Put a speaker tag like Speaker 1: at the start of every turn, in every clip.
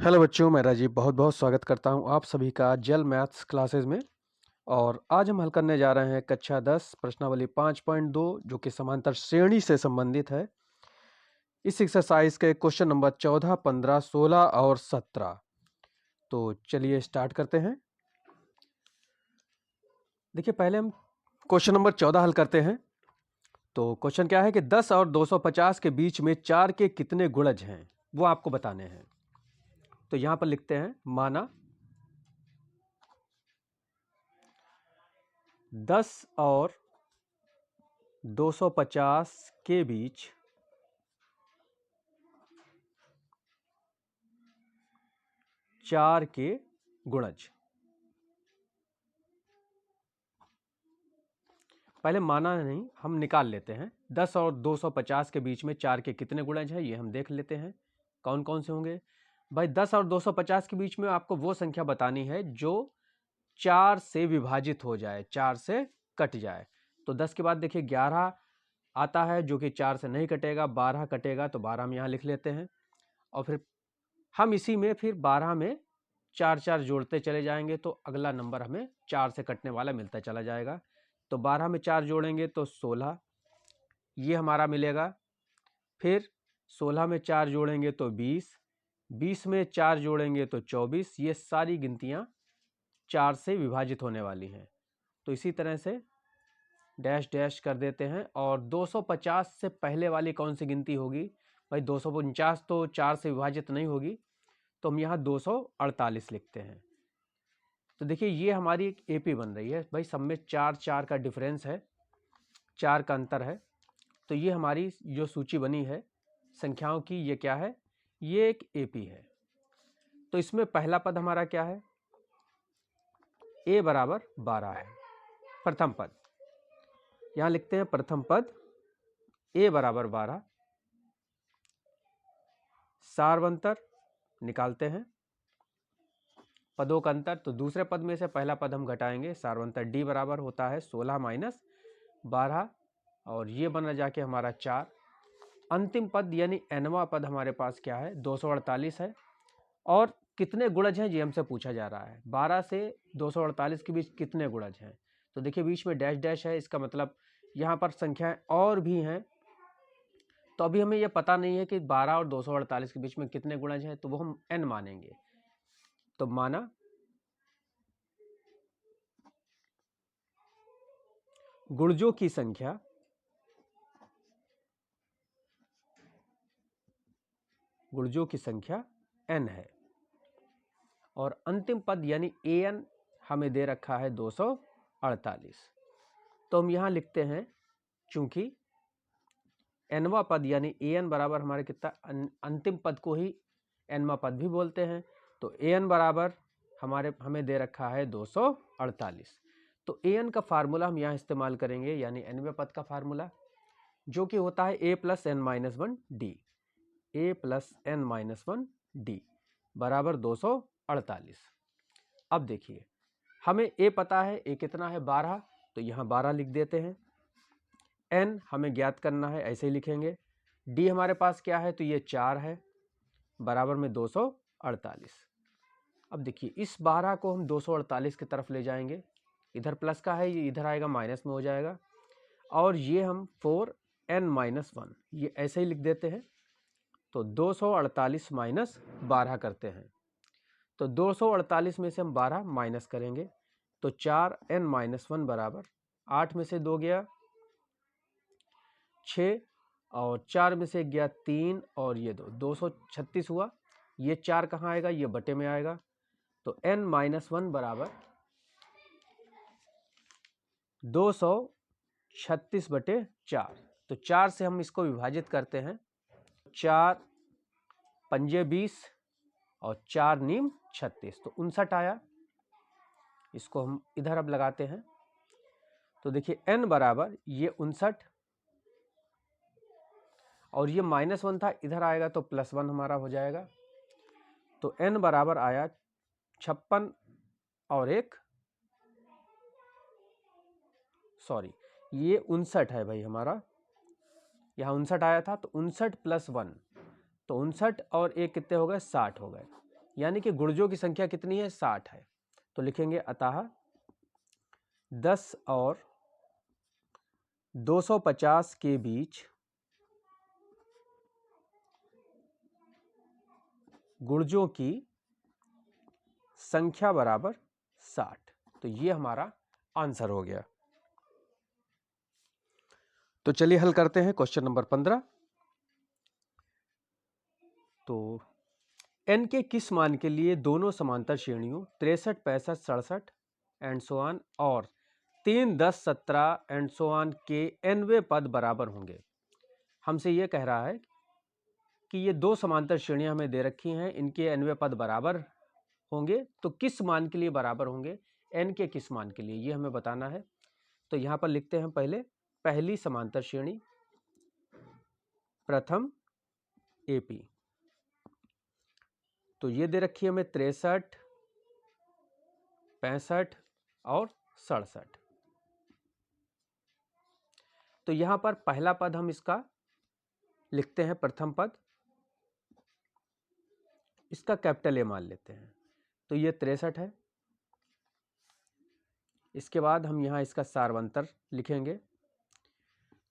Speaker 1: Hello बच्चों, मैं राजीव बहुत बहुत स्वागत करता हूं आप सभी का जेल मैथ्स क्लासेस में। और आज हम हल करने जा रहे हैं कक्षा 10 प्रश्नावली 5.2 जो कि समांतर श्रेणी से संबंधित है। इस एक्सरसाइज के क्वेश्चन नंबर 14, 15, 16 और 17। तो चलिए स्टार्ट करते हैं। देखिए, पहले हम क्वेश्चन नंबर 14 हल करते हैं। तो क्वेश्चन क्या है कि 10 और 250 के बीच में 4 के कितने गुणज हैं वो आपको बताने हैं। तो यहां पर लिखते हैं, माना 10 और 250 के बीच 4 के गुणज। पहले माना नहीं, हम निकाल लेते हैं। 10 और 250 के बीच में 4 के कितने गुणज है ये हम देख लेते हैं कौन कौन से होंगे। भाई 10 और 250 के बीच में आपको वो संख्या बतानी है जो 4 से विभाजित हो जाए, 4 से कट जाए। तो 10 के बाद देखिए 11 आता है जो कि 4 से नहीं कटेगा, 12 कटेगा तो 12 हम यहाँ लिख लेते हैं। और फिर हम इसी में फिर 12 में 4 4 जोड़ते चले जाएंगे तो अगला नंबर हमें 4 से कटने वाला मिलता चला जाएगा। तो 12 में 4 जोड़ेंगे तो 16 ये हमारा मिलेगा। फिर 16 में 4 जोड़ेंगे तो 20, 20 में 4 जोड़ेंगे तो 24। ये सारी गिनतियां 4 से विभाजित होने वाली हैं। तो इसी तरह से डैश डैश कर देते हैं। और 250 से पहले वाली कौन सी गिनती होगी? भाई 249 तो 4 से विभाजित नहीं होगी, तो हम यहाँ 248 लिखते हैं। तो देखिए ये हमारी एक एपी बन रही है। भाई सब में 4 4 का डिफरेंस है, 4 का अंतर है। तो ये हमारी जो सूची बनी है संख्याओं की, ये क्या है? ये एक एपी है। तो इसमें पहला पद हमारा क्या है? a बराबर 12 है, प्रथम पद। यहां लिखते हैं प्रथम पद a बराबर 12। सार्वंतर निकालते हैं, पदों का अंतर। तो दूसरे पद में से पहला पद हम घटाएंगे, सार्वंतर d बराबर होता है 16 माइनस 12, और ये बना जाके हमारा 4। अंतिम पद यानी nवां पद हमारे पास क्या है? 248 है। और कितने गुणज हैं ये हमसे पूछा जा रहा है। 12 से 248 के बीच कितने गुणज हैं? तो देखिए बीच में डैश डैश है, इसका मतलब यहाँ पर संख्याएं और भी हैं। तो अभी हमें यह पता नहीं है कि 12 और 248 के बीच में कितने गुणज हैं, तो वो हम n मानेंगे। तो माना गुणजों की संख्या n है, और अंतिम पद यानी an हमें दे रखा है 248। तो हम यहां लिखते हैं, चूंकि nवां पद यानी an बराबर हमारे कितना, अंतिम पद को ही nवां पद भी बोलते हैं। तो an बराबर हमें दे रखा है 248। तो an का फार्मूला हम यहाँ इस्तेमाल करेंगे, यानी nवें पद का फार्मूला, जो कि होता है a plus n minus 1 D. a plus n minus 1 D बराबर 248। अब देखिए हमें a पता है, a कितना है? 12। तो यहाँ 12 लिख देते हैं। n हमें ज्ञात करना है, ऐसे ही लिखेंगे। d हमारे पास क्या है? तो ये 4 है, बराबर में 248। अब देखिए इस 12 को हम 248 की तरफ ले जाएंगे, इधर प्लस का है, ये इधर आएगा माइनस में हो जाएगा। और ये हम 4n माइनस 1 ये ऐसे ही लिख देते हैं। तो 248 माइनस 12 करते हैं। तो 248 में से हम 12 माइनस करेंगे, तो 4n माइनस 1 बराबर 8 में से 2 गया 6, और 4 में से 1 गया 3, और ये 236 हुआ। ये 4 कहाँ आएगा? ये बटे में आएगा। तो n माइनस 1 बराबर 236 बटे 4। तो 4 से हम इसको विभाजित करते हैं, 4 पंजे 20 और 4 नीम 36, तो 59 आया। इसको हम इधर अब लगाते हैं। तो देखिए n बराबर ये 59, और ये माइनस 1 था, इधर आएगा तो प्लस 1 हमारा हो जाएगा। तो n बराबर आया 56 और एक, सॉरी ये 59 है भाई हमारा, यहाँ 59 आया था। तो 59 प्लस 1, तो 59 और एक कितने हो गए? 60 हो गए। यानी कि गुणजों की संख्या कितनी है, 60 है। तो लिखेंगे अतः 10 और 250 के बीच गुणजों की संख्या बराबर 60। तो ये हमारा आंसर हो गया। तो चलिए हल करते हैं क्वेश्चन नंबर 15। तो n के किस मान के लिए दोनों समांतर श्रेणियों 63, 65, 67 एंड सो ऑन और 3, 10, 17 एंड सो ऑन के nवें पद बराबर होंगे। हमसे ये कह रहा है कि ये दो समांतर श्रेणियां हमें दे रखी हैं, इनके nवें पद बराबर होंगे। तो किस मान के लिए बराबर होंगे, n के किस मान के लिए, ये हमें बताना है। तो यहां पर लिखते हैं पहले पहली समांतर श्रेणी प्रथम AP। तो ये दे रखी है हमें 63, 65 और 67। तो यहां पर पहला पद हम इसका लिखते हैं प्रथम पद, इसका कैपिटल ए मान लेते हैं। तो ये 63 है। इसके बाद हम यहां इसका सारवंतर लिखेंगे।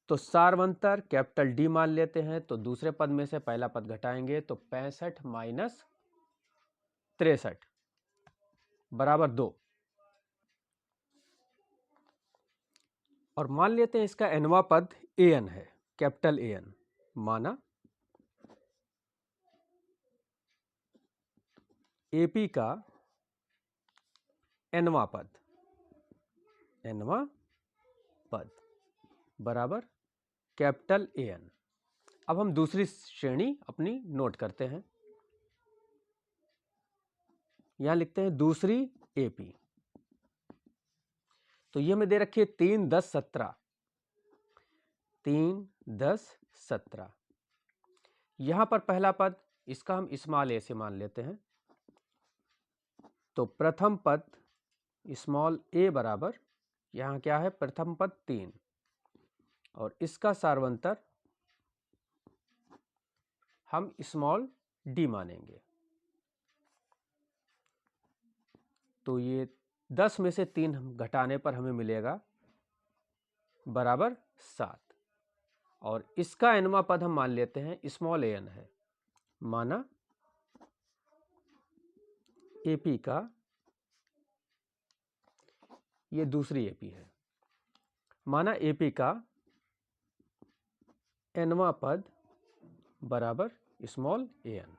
Speaker 1: तो सारवंतर कैपिटल डी मान लेते हैं। तो दूसरे पद में से पहला पद घटाएंगे तो 65 माइनस 63 बराबर 2। और मान लेते हैं इसका nवां पद an है, कैपिटल AN माना AP का nवां पद बराबर कैपिटल AN। अब हम दूसरी श्रेणी अपनी नोट करते हैं। यहां लिखते हैं दूसरी AP। तो ये हमें दे रखी है 3, 10, 17। 3, 10, 17। यहां पर पहला पद इसका हम स्मॉल a से मान लेते हैं। तो प्रथम पद स्मॉल a बराबर यहां क्या है, प्रथम पद 3 और इसका सारवंतर हम स्मॉल d मानेंगे। तो ये 10 में से 3 घटाने पर हमें मिलेगा बराबर 7 और इसका nवां पद हम मान लेते हैं स्मॉल an है, माना AP का, ये दूसरी AP है, माना AP का nवां पद बराबर स्मॉल an।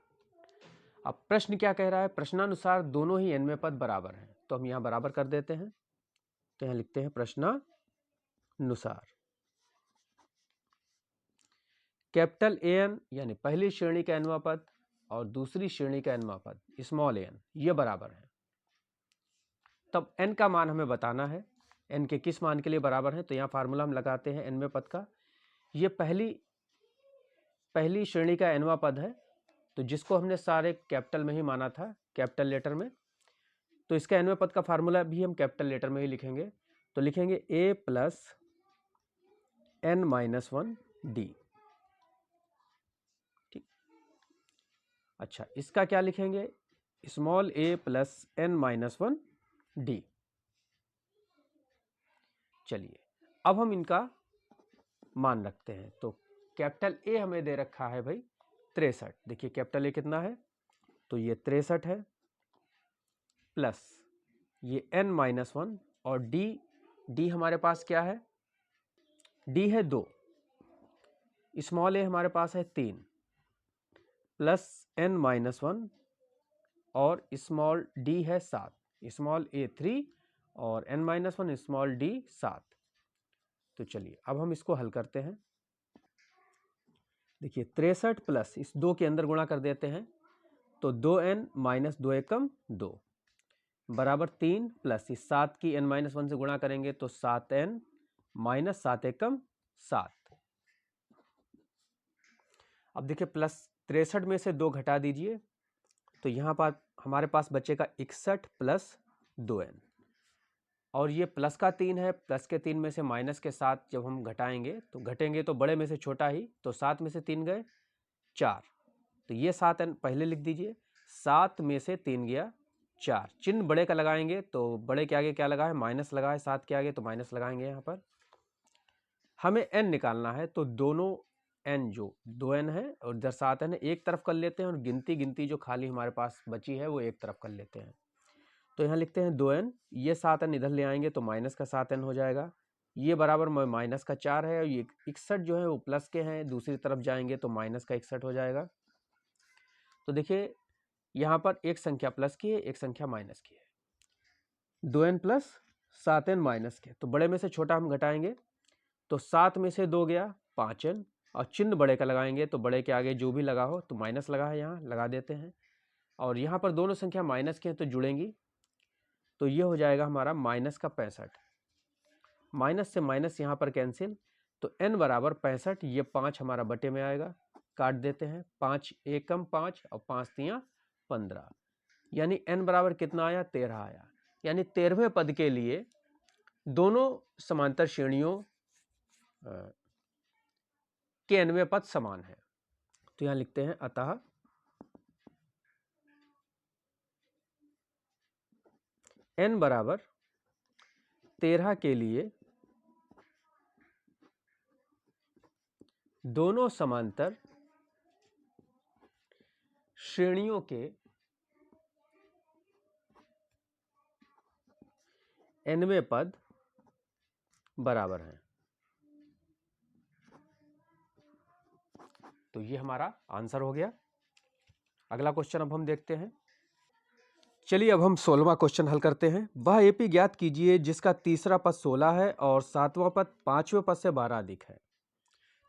Speaker 1: अब प्रश्न क्या कह रहा है, प्रश्नानुसार दोनों ही nवें पद बराबर हैं। तो हम यहां बराबर कर देते हैं। तो यहां लिखते हैं प्रश्नानुसार कैपिटल AN यानी पहली श्रेणी का nवां पद और दूसरी श्रेणी का nवां पद स्मॉल an ये बराबर है। तब n का मान हमें बताना है, n के किस मान के लिए बराबर है। तो यहाँ फार्मूला हम लगाते हैं nवें पद का। ये पहली श्रेणी का nवां पद है, तो जिसको हमने सारे कैपिटल में ही माना था, कैपिटल लेटर में। तो इसका nवें पद का फार्मूला भी हम कैपिटल लेटर में ही लिखेंगे। तो लिखेंगे a प्लस n-1d। ठीक, अच्छा इसका क्या लिखेंगे, स्मॉल a प्लस n-1d। चलिए अब हम इनका मान रखते हैं। तो कैपिटल A हमें दे रखा है भाई 63। देखिए कैपिटल A कितना है, तो ये 63 है, प्लस ये n-1 और d हमारे पास क्या है, d है 2, स्मॉल a हमारे पास है 3, प्लस n-1 और स्मॉल d है 7, स्मॉल a 3 और n-1 स्मॉल d 7। तो चलिए अब हम इसको हल करते हैं। देखिए 63 प्लस इस 2 के अंदर गुणा कर देते हैं। तो 2n माइनस 2 एकम 2 बराबर 3 प्लस इस 7 की n-1 से गुणा करेंगे तो 7n माइनस 7 एकम 7। अब देखिए प्लस 63 में से 2 घटा दीजिए। तो यहाँ पर हमारे पास बचेगा 61 प्लस 2n और ये प्लस का 3 है, प्लस के 3 में से माइनस के 7 जब हम घटाएंगे तो घटेंगे तो बड़े में से छोटा ही। तो 7 में से 3 गए 4, तो ये 7n पहले लिख दीजिए। 7 में से 3 गया 4, चिन्ह बड़े का लगाएंगे तो बड़े के आगे क्या लगा है, माइनस लगा है, 7 के आगे तो माइनस लगाएंगे। यहाँ पर हमें n निकालना है, तो दोनों n जो 2n है और इधर 7n है एक तरफ कर लेते हैं, और गिनती जो खाली हमारे पास बची है वो एक तरफ कर लेते हैं। तो यहाँ लिखते हैं 2n, ये 7n इधर ले आएंगे तो माइनस का 7n हो जाएगा, ये बराबर माइनस का 4 है, और ये 61 जो है वो प्लस के हैं, दूसरी तरफ जाएंगे तो माइनस का 61 हो जाएगा। तो देखिए यहाँ पर एक संख्या प्लस की है, एक संख्या माइनस की है, 2n प्लस 7n माइनस के, तो बड़े में से छोटा हम घटाएंगे, तो 7 में से 2 गया 5n, और चिन्ह बड़े का लगाएंगे तो बड़े के आगे जो भी लगा हो, तो माइनस लगा है यहाँ लगा देते हैं, और यहाँ पर दोनों संख्या माइनस की हैं तो जुड़ेंगी, तो ये हो जाएगा हमारा माइनस का 65, माइनस से माइनस यहाँ पर कैंसिल, तो n बराबर 65, ये 5 हमारा बटे में आएगा, काट देते हैं, 5 एक कम 5 और 5 तियां 15, यानी n बराबर कितना आया, 13 आया। यानी 13वें पद के लिए दोनों समांतर श्रेणियों के nवें पद समान है। तो यहां लिखते हैं अतः n बराबर 13 के लिए दोनों समांतर श्रेणियों के nवें पद बराबर हैं। तो ये हमारा आंसर हो गया। अगला क्वेश्चन अब हम देखते हैं। चलिए अब हम 16वां क्वेश्चन हल करते हैं। वह एपी ज्ञात कीजिए जिसका तीसरा पद 16 है और 7वां पद 5वें पद से 12 अधिक है।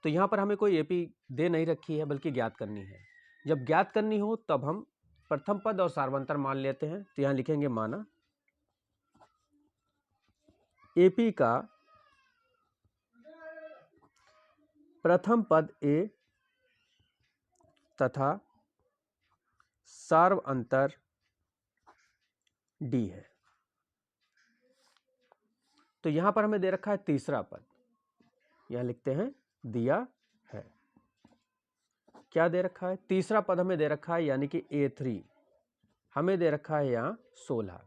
Speaker 1: तो यहाँ पर हमें कोई एपी दे नहीं रखी है, बल्कि ज्ञात करनी है। जब ज्ञात करनी हो तब हम प्रथम पद और सार्वंतर मान लेते हैं। तो यहाँ लिखेंगे माना एपी का प्रथम पद ए तथा सार्वंतर डी है। तो यहां पर हमें दे रखा है तीसरा पद, यहां लिखते हैं दिया है। क्या दे रखा है, तीसरा पद हमें दे रखा है, यानी कि A3 हमें दे रखा है यहां 16।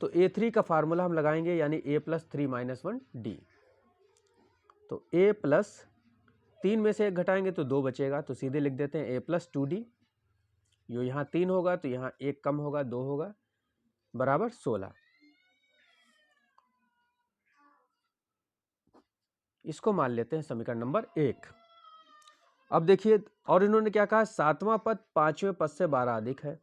Speaker 1: तो A3 का फार्मूला हम लगाएंगे, यानी A + 3 - 1 D। तो A प्लस 3 में से 1 घटाएंगे तो 2 बचेगा, तो सीधे लिख देते हैं A + 2D। जो यहाँ 3 होगा तो यहाँ 1 कम होगा, 2 होगा, बराबर 16। इसको मान लेते हैं समीकरण नंबर 1। अब देखिए, और इन्होंने क्या कहा, 7वां पद 5वें पद से 12 अधिक है।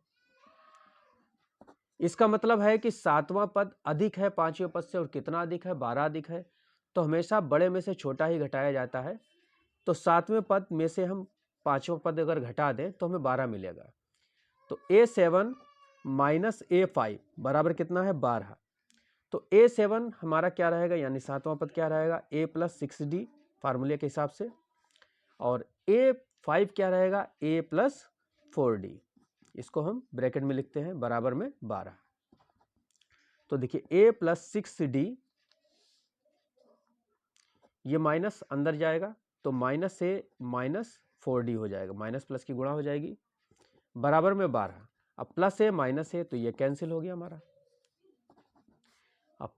Speaker 1: इसका मतलब है कि 7वां पद अधिक है 5वें पद से, और कितना अधिक है, 12 अधिक है। तो हमेशा बड़े में से छोटा ही घटाया जाता है। तो 7वें पद में से हम 5वां पद अगर घटा दें तो हमें 12 मिलेगा। तो A7 - A5 बराबर कितना है, 12। तो A7 हमारा क्या रहेगा, यानी 7वां पद क्या रहेगा, A + 6D फार्मूले के हिसाब से, और A5 क्या रहेगा, A + 4D। इसको हम ब्रैकेट में लिखते हैं, बराबर में 12। तो देखिए A + 6D, ये माइनस अंदर जाएगा तो माइनस से -4D हो जाएगा, माइनस प्लस की गुणा हो जाएगी, बराबर में 12। अब प्लस है माइनस है तो ये कैंसिल हो गया हमारा। अब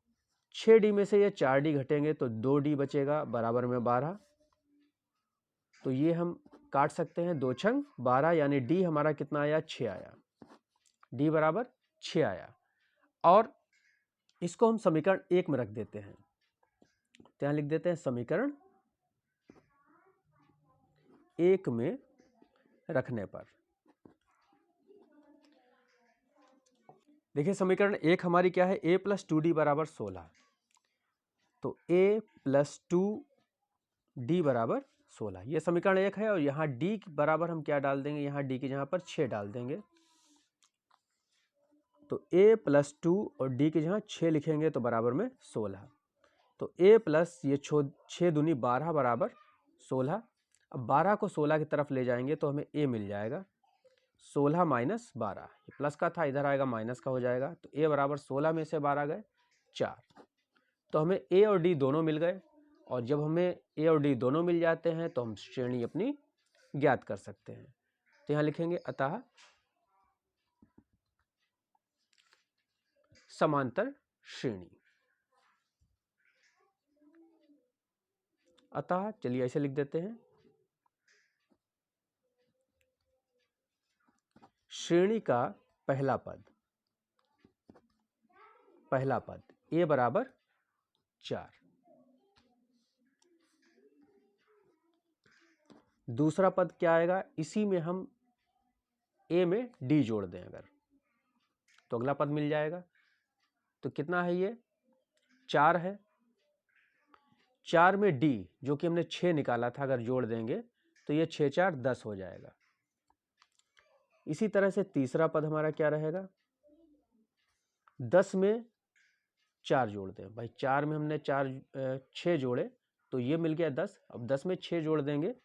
Speaker 1: 6D में से ये 4D घटेंगे तो 2D बचेगा, बराबर में 12। तो ये हम काट सकते हैं, 2 छंग 12, यानी D हमारा कितना आया, 6 आया। D बराबर 6 आया। और इसको हम समीकरण 1 में रख देते हैं। तो यहाँ लिख देते हैं समीकरण 1 में रखने पर, देखिए समीकरण 1 हमारी क्या है, A + 2D बराबर 16। तो A + 2D बराबर 16, ये समीकरण 1 है। और यहाँ D बराबर हम क्या डाल देंगे, यहाँ D की जगह पर 6 डाल देंगे। तो A + 2 और D की जगह 6 लिखेंगे तो बराबर में 16। तो A प्लस ये 6 दूनी 12 बराबर 16। अब 12 को 16 की तरफ ले जाएंगे तो हमें A मिल जाएगा, 16 - 12, ये प्लस का था, इधर आएगा माइनस का हो जाएगा। तो A बराबर 16 में से 12 गए 4। तो हमें A और D दोनों मिल गए, और जब हमें A और D दोनों मिल जाते हैं तो हम श्रेणी अपनी ज्ञात कर सकते हैं। तो यहाँ लिखेंगे अतः समांतर श्रेणी। अतः चलिए ऐसे लिख देते हैं, श्रेणी का पहला पद a बराबर 4, दूसरा पद क्या आएगा, इसी में हम a में d जोड़ दें अगर, तो अगला पद मिल जाएगा। तो कितना है ये, 4 है, 4 में d जो कि हमने 6 निकाला था, अगर जोड़ देंगे तो ये 6 4 10 हो जाएगा। इसी तरह से तीसरा पद हमारा क्या रहेगा, 10 में 4 जोड़ दें भाई, 4 में हमने 6 जोड़े तो ये मिल गया 10, अब 10 में 6 जोड़ देंगे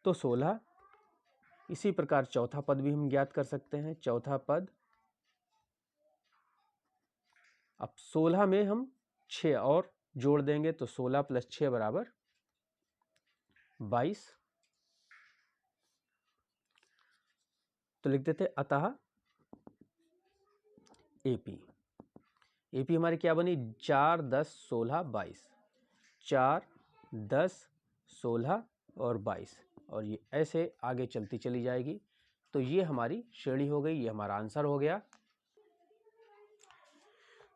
Speaker 1: तो 16। इसी प्रकार चौथा पद भी हम ज्ञात कर सकते हैं, चौथा पद, अब 16 में हम 6 और जोड़ देंगे तो 16 + 6 बराबर 22। तो लिख देते अतः एपी हमारी क्या बनी, 4 10 16 22, 4 10 16 और 22, और ये ऐसे आगे चलती चली जाएगी। तो ये हमारी श्रेणी हो गई, ये हमारा आंसर हो गया।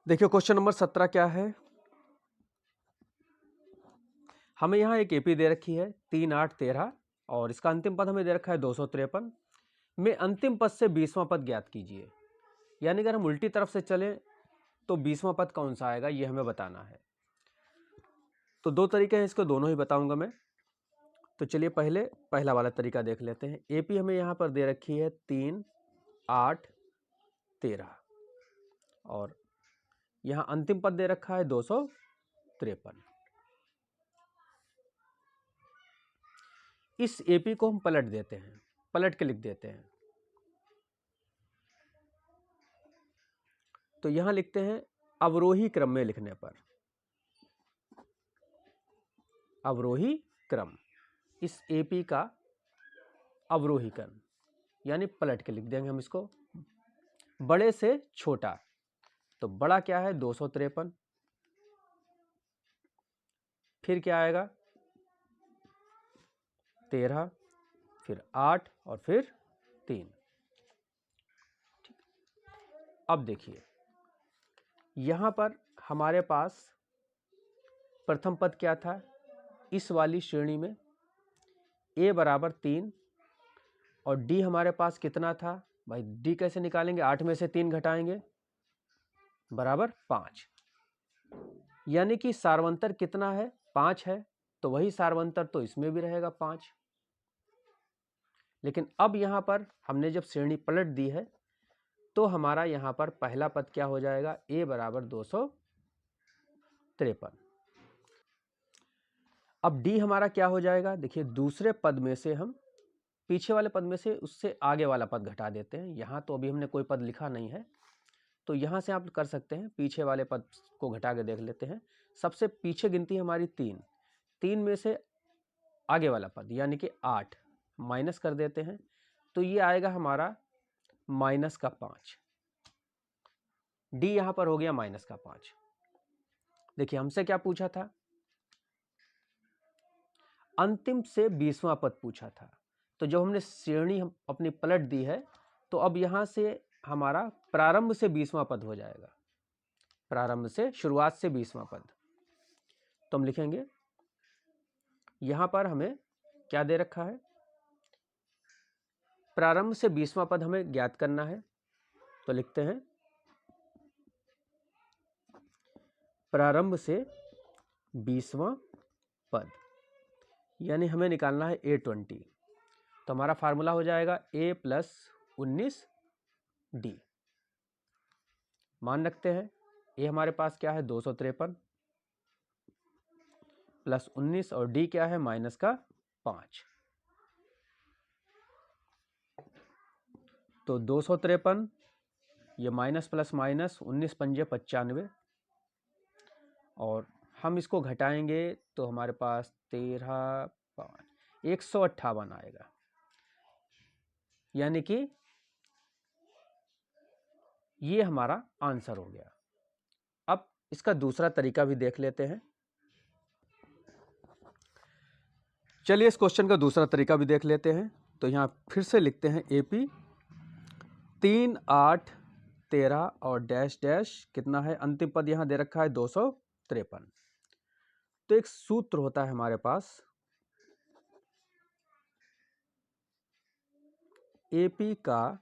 Speaker 1: देखिए क्वेश्चन नंबर 17 क्या है, हमें यहाँ एक एपी दे रखी है 3 8 13 और इसका अंतिम पद हमें दे रखा है 253 में अंतिम पद से 20वां पद ज्ञात कीजिए। यानी अगर हम उल्टी तरफ से चलें तो 20वां पद कौन सा आएगा ये हमें बताना है। तो दो तरीके हैं, इसको दोनों ही बताऊंगा मैं। तो चलिए पहले पहला वाला तरीका देख लेते हैं। एपी हमें यहाँ पर दे रखी है 3 8 13 और यहाँ अंतिम पद दे रखा है 253। इस एपी को हम पलट देते हैं, पलट के लिख देते हैं। तो यहां लिखते हैं अवरोही क्रम में लिखने पर, अवरोही क्रम, इस एपी का अवरोही क्रम यानी पलट के लिख देंगे हम इसको, बड़े से छोटा। तो बड़ा क्या है 253, फिर क्या आएगा 13, फिर 8 और फिर 3। अब देखिए यहां पर हमारे पास प्रथम पद क्या था, इस वाली श्रेणी में a बराबर 3 और d हमारे पास कितना था भाई, d कैसे निकालेंगे, 8 में से 3 घटाएंगे बराबर 5, यानी कि सार्वंतर कितना है 5 है, तो वही सार्वंतर तो इसमें भी रहेगा 5। लेकिन अब यहां पर हमने जब श्रेणी पलट दी है तो हमारा यहां पर पहला पद क्या हो जाएगा, a बराबर 253। अब d हमारा क्या हो जाएगा, देखिए दूसरे पद में से हम पीछे वाले पद में से उससे आगे वाला पद घटा देते हैं। यहाँ तो अभी हमने कोई पद लिखा नहीं है, तो यहाँ से आप कर सकते हैं, पीछे वाले पद को घटा के देख लेते हैं। सबसे पीछे गिनती हमारी 3, 3 में से आगे वाला पद यानी कि 8 माइनस कर देते हैं, तो ये आएगा हमारा -5। डी यहाँ पर हो गया -5। देखिए हमसे क्या पूछा था, अंतिम से 20वां पद पूछा था। तो जब हमने श्रेणी हम अपनी पलट दी है तो अब यहां से हमारा प्रारंभ से 20वां पद हो जाएगा, प्रारंभ से, शुरुआत से 20वां पद। तो हम लिखेंगे यहां पर हमें क्या दे रखा है, प्रारंभ से 20वां पद हमें ज्ञात करना है। तो लिखते हैं प्रारंभ से 20वां पद, यानी हमें निकालना है A20। तो हमारा फार्मूला हो जाएगा a + 19d। मान रखते हैं a हमारे पास क्या है 253 + 19 और d क्या है -5। तो 253, ये माइनस प्लस माइनस 19 पंजे 95 और हम इसको घटाएंगे तो हमारे पास 13 5 158 आएगा। यानी कि ये हमारा आंसर हो गया। अब इसका दूसरा तरीका भी देख लेते हैं। चलिए इस क्वेश्चन का दूसरा तरीका भी देख लेते हैं। तो यहाँ फिर से लिखते हैं AP 3, 8, 13 और डैश डैश कितना है, अंतिम पद यहाँ दे रखा है 253। तो एक सूत्र होता है हमारे पास, AP का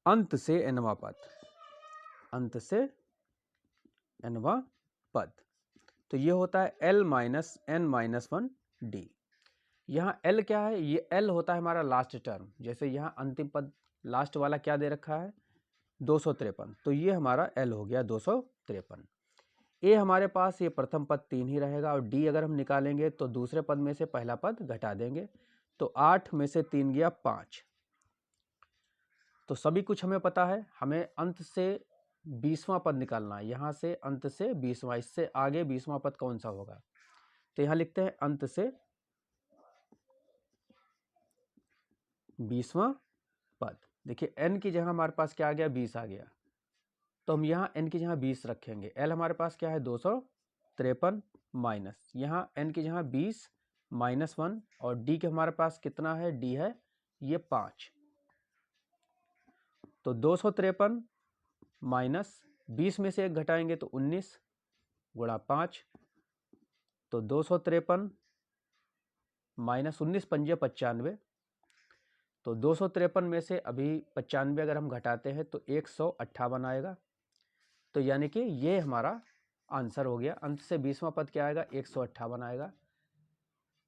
Speaker 1: अंत से nवां पद, अंत से nवां पद, तो ये होता है L minus N minus 1D। यहाँ L क्या है, ये L होता है हमारा लास्ट टर्म। जैसे यहाँ अंतिम पद लास्ट वाला क्या दे रखा है 253, तो ये हमारा L हो गया 253। A हमारे पास ये प्रथम पद 3 ही रहेगा और D अगर हम निकालेंगे तो दूसरे पद में से पहला पद घटा देंगे, तो 8 में से 3 गया 5। तो सभी कुछ हमें पता है, हमें अंत से 20वां पद निकालना है। यहाँ से अंत से 20वां, इससे आगे 20वां पद कौन सा होगा, तो यहाँ लिखते हैं अंत से 20वां पद। देखिए n की जगह हमारे पास क्या आ गया 20 आ गया, तो हम यहाँ n की जगह 20 रखेंगे। L हमारे पास क्या है 253 माइनस, यहाँ n की जगह 20 माइनस 1 और D के हमारे पास कितना है, D है ये 5। तो 253 माइनस 20 में से 1 घटाएंगे तो 19 गुणा 5, तो 253 माइनस 19 पंजे 95, तो 253 में से अभी 95 अगर हम घटाते हैं तो 158 आएगा। तो यानी कि ये हमारा आंसर हो गया। अंत से 20वां पद क्या आएगा 158 आएगा।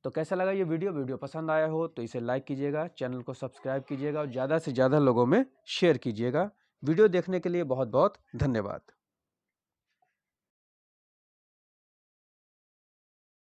Speaker 1: तो कैसा लगा ये वीडियो पसंद आया हो तो इसे लाइक कीजिएगा, चैनल को सब्सक्राइब कीजिएगा और ज़्यादा से ज़्यादा लोगों में शेयर कीजिएगा। वीडियो देखने के लिए बहुत बहुत धन्यवाद।